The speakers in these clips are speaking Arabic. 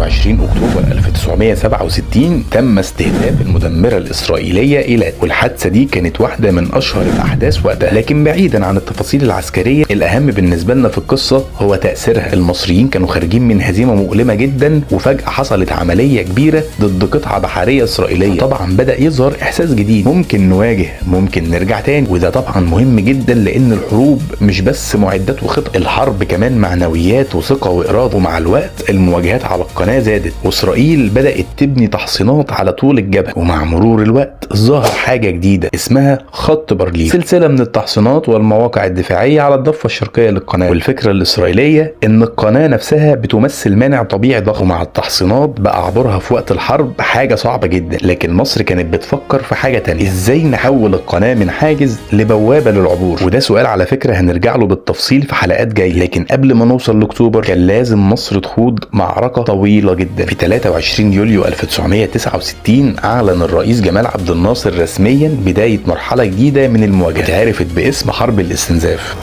23 أكتوبر 1967 تم استهداف المدمرة الإسرائيلية إيلات، والحادثة دي كانت واحدة من أشهر الأحداث وقتها. لكن بعيدا عن التفاصيل العسكرية، الأهم بالنسبة لنا في القصة هو تأثيرها. المصريين كانوا خارجين من هزيمة مؤلمة جدا، وفجأة حصلت عملية كبيرة ضد قطعة بحرية إسرائيلية. طبعا بدأ يظهر إحساس جديد، ممكن نواجه، ممكن نرجع تاني. وده طبعا مهم جدا، لأن الحروب مش بس معدات وخطط، الحرب كمان معنويات وثقة وإرادة. ومع الوقت المواجهات على القناة زادت، وإسرائيل بدأت تبني تحصينات على طول الجبهة. ومع مرور الوقت ظهر حاجة جديدة اسمها خط بارليف، سلسلة من التحصينات والمواقع الدفاعية على الضفة الشرقية للقناة. والفكرة الإسرائيلية إن القناة نفسها بتمثل مانع طبيعي ضخم، ومع التحصينات بقى عبورها في وقت الحرب حاجة صعبة جدا. لكن مصر كانت بتفكر في حاجة تانية، إزاي نحول القناة من حاجز لبوابة للعبور. وده سؤال على فكرة هنرجع له بالتفصيل في حلقات جاية. لكن قبل ما نوصل لأكتوبر كان لازم مصر تخوض معركة طويلة جدا. في 23 يوليو 1969 أعلن الرئيس جمال عبد الناصر رسميا بداية مرحلة جديدة من المواجهة، اتعرفت باسم حرب الاستنزاف.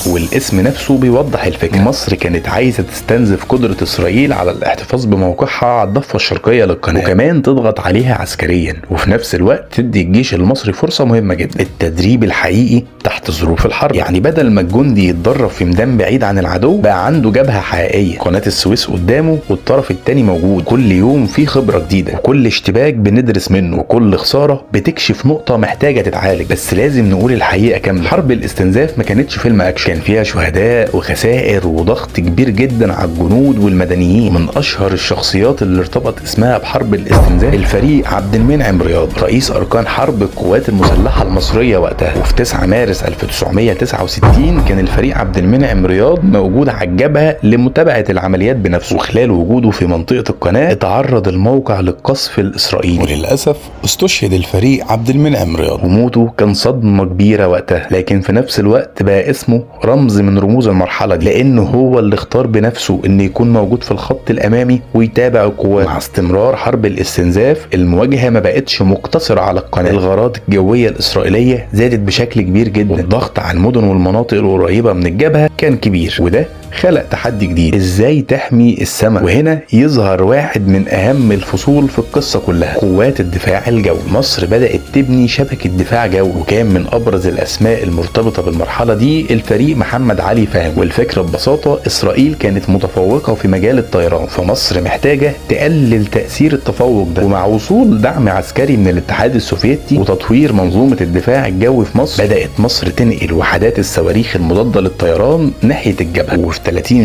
والاسم نفسه بيوضح الفكرة. مصر كانت عايزة تستنزف قدرة إسرائيل على الاحتفاظ بموقعها على الضفة الشرقية للقناة، وكمان تضغط عليها عسكريا، وفي نفس الوقت تدي الجيش المصري فرصة مهمة جدا، التدريب الحقيقي تحت ظروف الحرب. يعني بدل ما الجندي يتدرب في ميدان بعيد عن العدو، بقى عنده جبهة حقيقية، قناة السويس قدامه والطرف التاني موجود. كل يوم في خبرة جديدة، وكل اشتباك بندرس منه، وكل خسارة بتكشف نقطة محتاجة تتعالج. بس لازم نقول الحقيقة كاملة، حرب الاستنزاف ما كانتش فيلم أكشن، كان فيها شهداء وخسائر وضغط كبير جدا على الجنود والمدنيين. من اشهر الشخصيات اللي ارتبط اسمها بحرب الاستنزاف الفريق عبد المنعم رياض، رئيس اركان حرب القوات المسلحه المصريه وقتها. وفي 9 مارس 1969 كان الفريق عبد المنعم رياض موجود على الجبهه لمتابعه العمليات بنفسه. وخلال وجوده في منطقه القناه اتعرض الموقع للقصف الاسرائيلي، وللاسف استشهد الفريق عبد المنعم رياض، وموته كان صدمه كبيره وقتها. لكن في نفس الوقت بقى اسمه رمز من رموز المرحلة دي، لأنه هو اللي اختار بنفسه إنه يكون موجود في الخط الأمامي ويتابع القوات. مع استمرار حرب الاستنزاف المواجهة ما بقتش مقتصرة على القناة، الغارات الجوية الإسرائيلية زادت بشكل كبير جدا، والضغط على المدن والمناطق القريبة من الجبهة كان كبير. وده خلق تحدي جديد، ازاي تحمي السماء. وهنا يظهر واحد من اهم الفصول في القصة كلها، قوات الدفاع الجوي. مصر بدأت تبني شبكة دفاع جوي، وكان من ابرز الاسماء المرتبطة بالمرحلة دي الفريق محمد علي فهمي. والفكرة ببساطة، اسرائيل كانت متفوقة في مجال الطيران، فمصر محتاجة تقلل تأثير التفوق ده. ومع وصول دعم عسكري من الاتحاد السوفيتي وتطوير منظومة الدفاع الجوي في مصر، بدأت مصر تنقل وحدات الصواريخ المضادة للطيران ناحية الجبهة. وفي 30